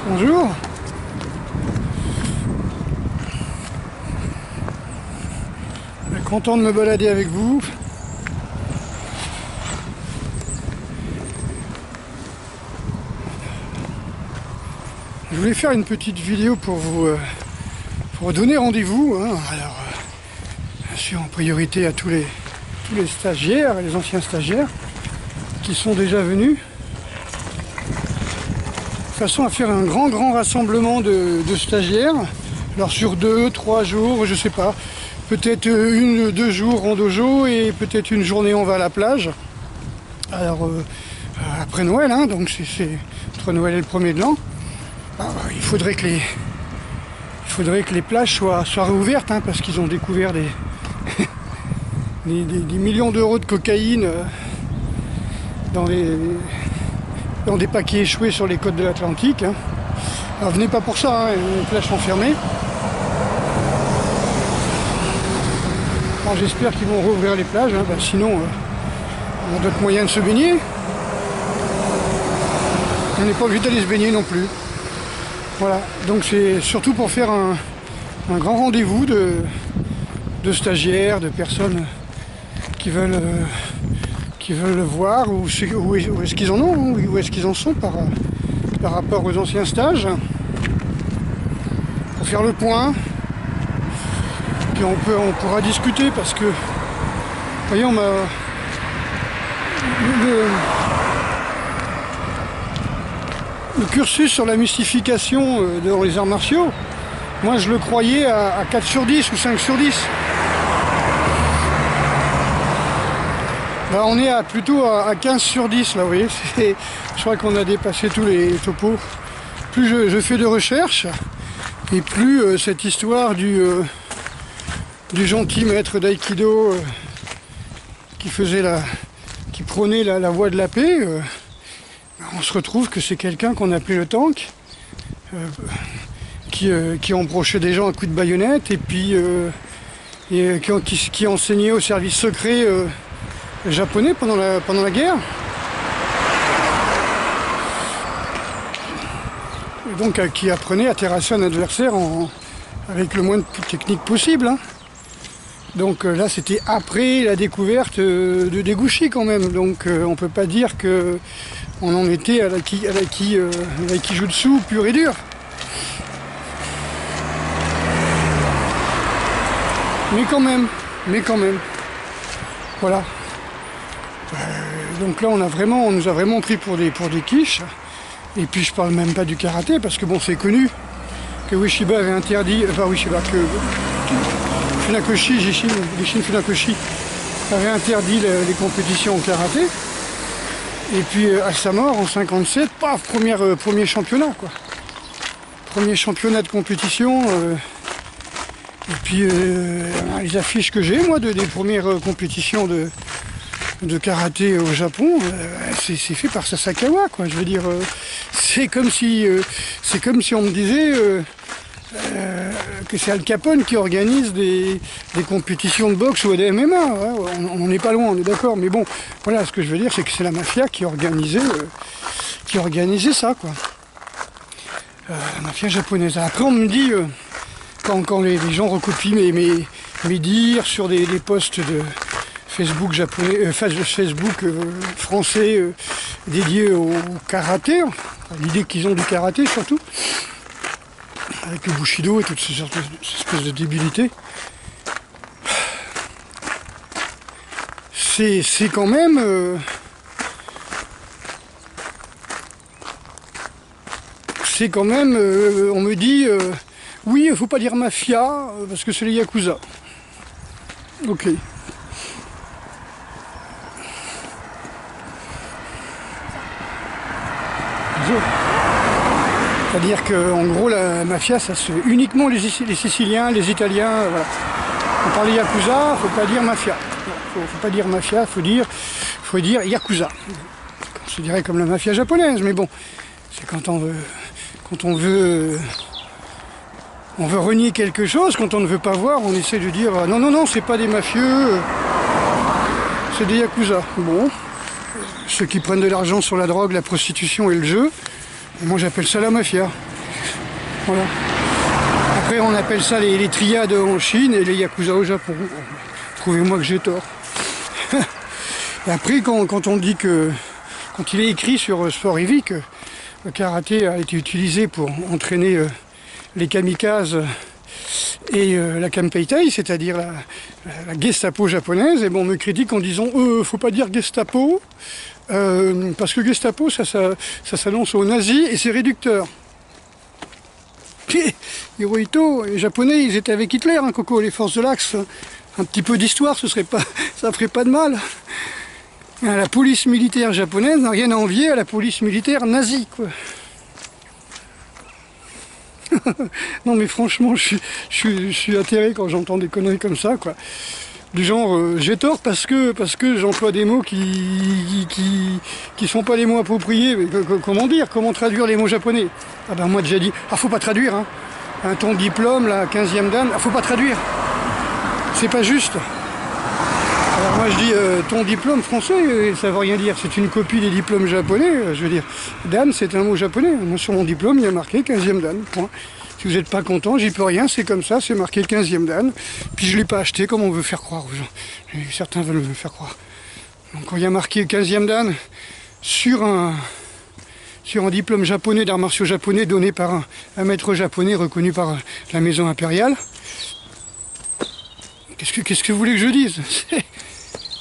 Bonjour. Content de me balader avec vous. Je voulais faire une petite vidéo pour vous donner rendez-vous. Hein. Alors, bien sûr, en priorité à tous les stagiaires, les anciens stagiaires qui sont déjà venus. De façon à faire un grand rassemblement de stagiaires. Alors sur 2-3 jours, je sais pas, peut-être 1-2 jours en dojo et peut-être une journée on va à la plage. Alors après Noël, hein, donc c'est entre Noël et le 1er de l'an. Il faudrait que les plages soient réouvertes, hein, parce qu'ils ont découvert des millions d'euros de cocaïne dans des paquets échoués sur les côtes de l'Atlantique. Hein. Alors venez pas pour ça, hein, les plages sont fermées. Alors j'espère qu'ils vont rouvrir les plages, hein, sinon on a d'autres moyens de se baigner. On n'est pas obligé d'aller se baigner non plus. Voilà, donc c'est surtout pour faire un grand rendez-vous de stagiaires, de personnes qui veulent le voir, où est-ce qu'ils en ont, où est-ce qu'ils en sont par rapport aux anciens stages, pour faire le point. Puis on pourra discuter, parce que, vous voyez, le cursus sur la mystification dans les arts martiaux, moi je le croyais à 4 sur 10 ou 5 sur 10. Là, on est plutôt à 15 sur 10, là, vous voyez. Je crois qu'on a dépassé tous les topos. Plus je fais de recherches, et plus cette histoire du gentil maître d'aïkido qui prônait la voie de la paix, on se retrouve que c'est quelqu'un qu'on appelait le tank, qui embrochait des gens à coups de baïonnette, et puis qui enseignait au service secret japonais pendant la guerre. Et donc qui apprenait à terrasser un adversaire avec le moins de technique possible. Hein. Donc là c'était après la découverte de Deguchi quand même. Donc on peut pas dire que on en était à l'aikijutsu pur et dur. Mais quand même. Voilà. Donc là on nous a vraiment pris pour des quiches. Et puis je parle même pas du karaté, parce que bon, c'est connu que Ueshiba avait interdit, que Gishin Funakoshi avait interdit les compétitions au karaté. Et puis à sa mort en 57, paf, premier championnat, quoi. Premier championnat de compétition. Et puis les affiches que j'ai, moi, des premières compétitions de karaté au Japon, c'est fait par Sasakawa, quoi. Je veux dire, c'est comme si on me disait que c'est Al Capone qui organise des compétitions de boxe ou de MMA. Ouais, on n'en est pas loin, on est d'accord. Mais bon, voilà, ce que je veux dire, c'est que c'est la mafia qui organisait ça, quoi. La mafia japonaise. Après, on me dit, quand les gens recopient mes dires sur des posts de Facebook japonais, Facebook français dédié au karaté, l'idée qu'ils ont du karaté surtout, avec le Bushido et toutes ces espèces de débilités. C'est quand même on me dit oui, il faut pas dire mafia parce que c'est les yakuza. Ok. C'est-à-dire qu'en gros, la mafia, ça se uniquement les Siciliens, les Italiens, voilà. On parle de Yakuza, faut pas dire mafia. Faut pas dire mafia, faut dire Yakuza. Je dirais comme la mafia japonaise, mais bon, c'est quand on veut renier quelque chose, quand on ne veut pas voir, on essaie de dire non, c'est pas des mafieux, c'est des Yakuza. Bon, ceux qui prennent de l'argent sur la drogue, la prostitution et le jeu, moi j'appelle ça la mafia. Voilà. Après, on appelle ça les triades en Chine et les yakuza au Japon. Trouvez-moi que j'ai tort. Et après, quand on dit que, quand il est écrit sur Sport Evi que le karaté a été utilisé pour entraîner les kamikazes et la Kampeitai, c'est-à-dire la Gestapo japonaise, et bon, on me critique en disant faut pas dire Gestapo, parce que Gestapo, ça s'annonce aux nazis et c'est réducteur. Hirohito, les Japonais, ils étaient avec Hitler, hein, Coco, les forces de l'Axe. Un petit peu d'histoire, ça ferait pas de mal. La police militaire japonaise n'a rien à envier à la police militaire nazie, quoi. Non mais franchement, je suis atterré quand j'entends des conneries comme ça, quoi. Du genre, j'ai tort parce que j'emploie des mots qui sont pas les mots appropriés. Mais comment dire, comment traduire les mots japonais? Ah ben moi déjà dit, faut pas traduire, hein. Ton diplôme, la 15e dan, faut pas traduire. C'est pas juste. Alors moi je dis, ton diplôme français, ça veut rien dire, c'est une copie des diplômes japonais. Je veux dire, dan c'est un mot japonais. Moi sur mon diplôme, il y a marqué 15e dan, point. Si vous n'êtes pas content, j'y peux rien, c'est comme ça, c'est marqué 15e dan. Puis je ne l'ai pas acheté comme on veut faire croire aux gens. Certains veulent me faire croire. Donc quand il y a marqué 15e dan sur un diplôme japonais d'arts martiaux japonais donné par un maître japonais reconnu par la maison impériale, qu'est-ce que vous voulez que je dise?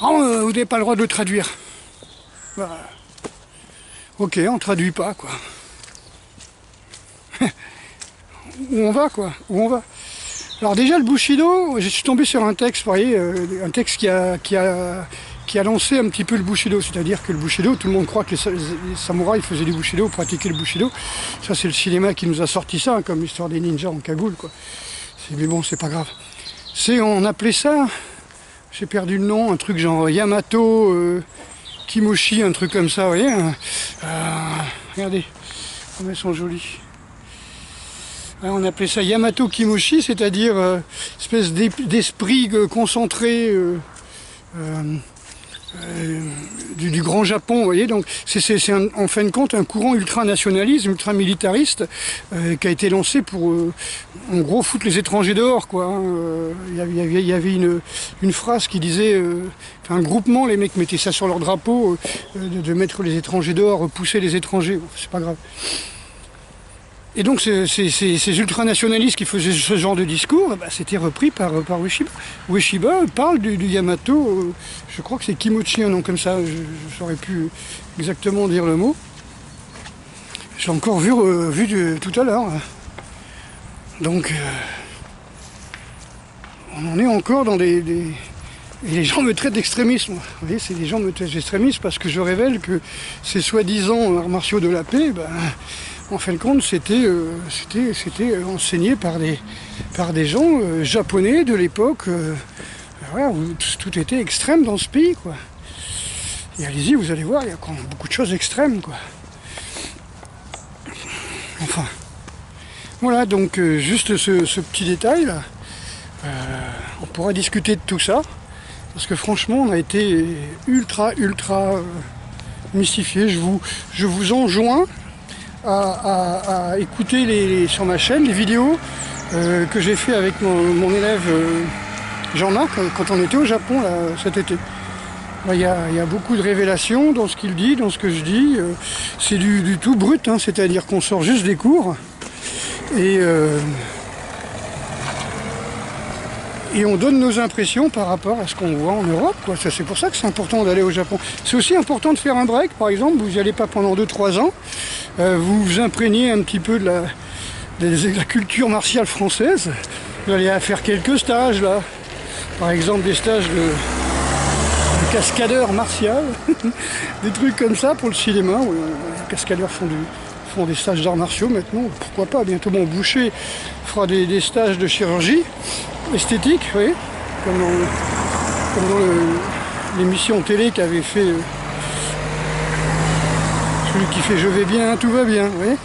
Vous n'avez pas le droit de le traduire. Bah, ok, on ne traduit pas, quoi. Où on va, quoi, où on va. Alors déjà le Bushido, je suis tombé sur un texte, vous voyez, un texte qui a lancé un petit peu le Bushido, c'est-à-dire que le Bushido, tout le monde croit que les samouraïs faisaient du Bushido, pratiquaient le Bushido. Ça c'est le cinéma qui nous a sorti ça, hein, comme l'histoire des ninjas en cagoule, quoi. Mais bon, c'est pas grave. On appelait ça, j'ai perdu le nom, un truc genre Yamato, Kimoshi, un truc comme ça, vous voyez. Regardez, comme elles sont jolies. On appelait ça Yamato Kimoshi, c'est-à-dire espèce d'esprit concentré du grand Japon, vous voyez. Donc c'est en fin de compte un courant ultra-nationaliste, ultra-militariste qui a été lancé pour en gros foutre les étrangers dehors, quoi. Hein. Il y avait une phrase qui disait un groupement, les mecs mettaient ça sur leur drapeau, de mettre les étrangers dehors, repousser les étrangers, bon, c'est pas grave. Et donc ces ultranationalistes qui faisaient ce genre de discours, bah, c'était repris par Ueshiba. Ueshiba parle du Yamato, je crois que c'est Kimochi, un nom comme ça, je saurais plus exactement dire le mot. Je l'ai encore vu tout à l'heure. Donc on en est encore dans des... Et les gens me traitent d'extrémisme. Vous voyez, c'est des gens me traitent d'extrémisme parce que je révèle que ces soi-disant arts martiaux de la paix, ben, en fin de compte, c'était enseigné par des gens japonais de l'époque, voilà, où tout était extrême dans ce pays, quoi. Et allez-y, vous allez voir, il y a quand même beaucoup de choses extrêmes, quoi. Enfin, voilà, donc juste ce petit détail là. On pourra discuter de tout ça. Parce que franchement, on a été ultra mystifiés. Je vous enjoins à écouter sur ma chaîne les vidéos que j'ai fait avec mon élève Jean-Marc quand on était au Japon là, cet été. Il y a beaucoup de révélations dans ce qu'il dit, dans ce que je dis. C'est du tout brut, hein, c'est-à-dire qu'on sort juste des cours et on donne nos impressions par rapport à ce qu'on voit en Europe, quoi. C'est pour ça que c'est important d'aller au Japon. C'est aussi important de faire un break, par exemple, vous n'y allez pas pendant 2-3 ans, vous vous imprégnez un petit peu de la culture martiale française, vous allez faire quelques stages, là. Par exemple, des stages de cascadeur martial, des trucs comme ça pour le cinéma, où les cascadeurs font des stages d'arts martiaux maintenant, pourquoi pas, bientôt mon boucher fera des stages de chirurgie esthétique, vous voyez, comme dans l'émission télé qu'avait fait celui qui fait Je vais bien, tout va bien, vous voyez.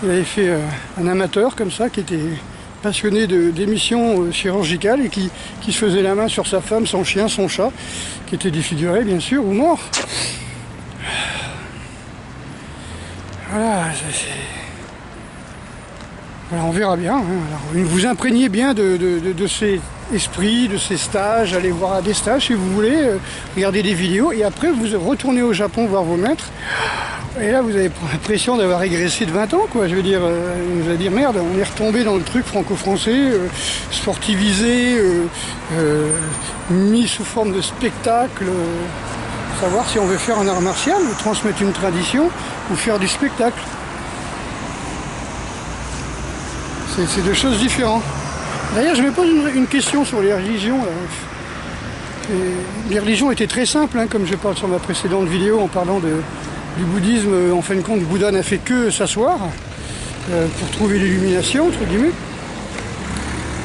Il avait fait un amateur comme ça, qui était passionné d'émissions chirurgicales et qui se faisait la main sur sa femme, son chien, son chat, qui était défiguré bien sûr, ou mort. Voilà, Voilà, on verra bien. Hein. Alors, vous imprégnez bien de ces esprits, de ces stages, allez voir des stages si vous voulez, regardez des vidéos, et après vous retournez au Japon voir vos maîtres, et là vous avez l'impression d'avoir régressé de 20 ans, quoi. Je veux dire, vous allez dire merde, on est retombé dans le truc franco-français, sportivisé, mis sous forme de spectacle, savoir si on veut faire un art martial, ou transmettre une tradition, ou faire du spectacle. C'est deux choses différentes. D'ailleurs, je me pose une question sur les religions. Les religions étaient très simples, hein, comme je parle sur ma précédente vidéo en parlant du bouddhisme. En fin de compte, Bouddha n'a fait que s'asseoir pour trouver l'illumination, entre guillemets.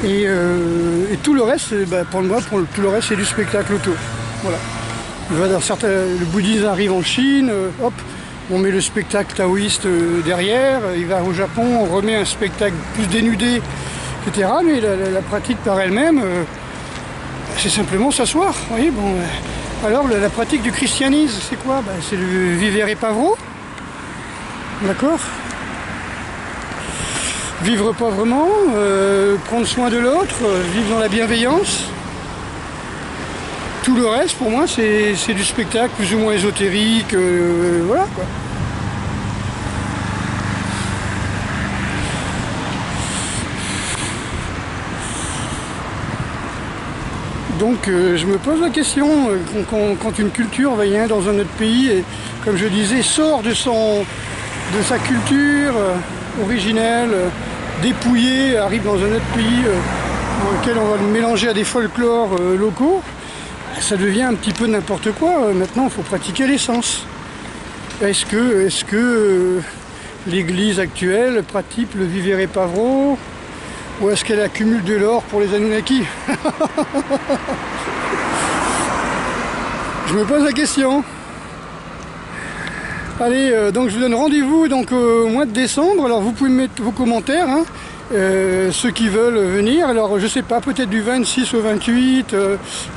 Et tout le reste, pour moi, tout le reste, c'est du spectacle auto. Voilà. Le bouddhisme arrive en Chine, hop, on met le spectacle taoïste derrière, il va au Japon, on remet un spectacle plus dénudé, etc. Mais la pratique par elle-même, c'est simplement s'asseoir. Vous voyez, bon, alors la pratique du christianisme, c'est quoi? C'est le vivere pavro. D'accord? Vivre pauvrement, prendre soin de l'autre, vivre dans la bienveillance. Tout le reste, pour moi, c'est du spectacle plus ou moins ésotérique, voilà quoi. Donc je me pose la question, quand une culture vient dans un autre pays, et comme je disais, sort de sa culture originelle, dépouillée, arrive dans un autre pays dans lequel on va le mélanger à des folklores locaux, ça devient un petit peu n'importe quoi. Maintenant, il faut pratiquer l'essence. Est-ce que l'église actuelle pratique le vivere pavro, ou est-ce qu'elle accumule de l'or pour les Anunnaki? Je me pose la question. Allez, donc je vous donne rendez-vous au mois de décembre. Alors vous pouvez mettre vos commentaires, hein. Ceux qui veulent venir, alors je sais pas, peut-être du 26 au 28,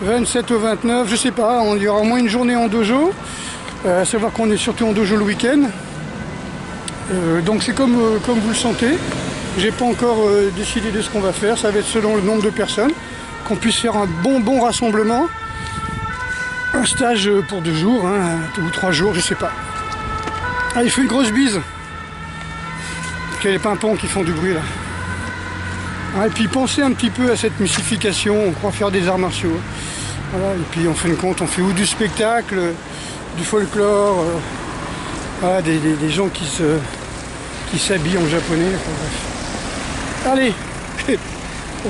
27 au 29, je sais pas, il y aura au moins une journée en dojo, à savoir qu'on est surtout en dojo le week-end, donc c'est comme vous le sentez, j'ai pas encore décidé de ce qu'on va faire, ça va être selon le nombre de personnes, qu'on puisse faire un bon rassemblement, un stage pour 2 jours, hein, ou 3 jours, je sais pas. Allez, je fais une grosse bise, il y a les pimpons qui font du bruit là. Et puis pensez un petit peu à cette mystification, on croit faire des arts martiaux. Voilà, et puis en fin de compte, on fait ou du spectacle, du folklore, voilà, des gens qui s'habillent en japonais. Enfin, bref. Allez,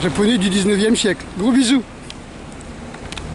japonais du 19e siècle. Gros bisous.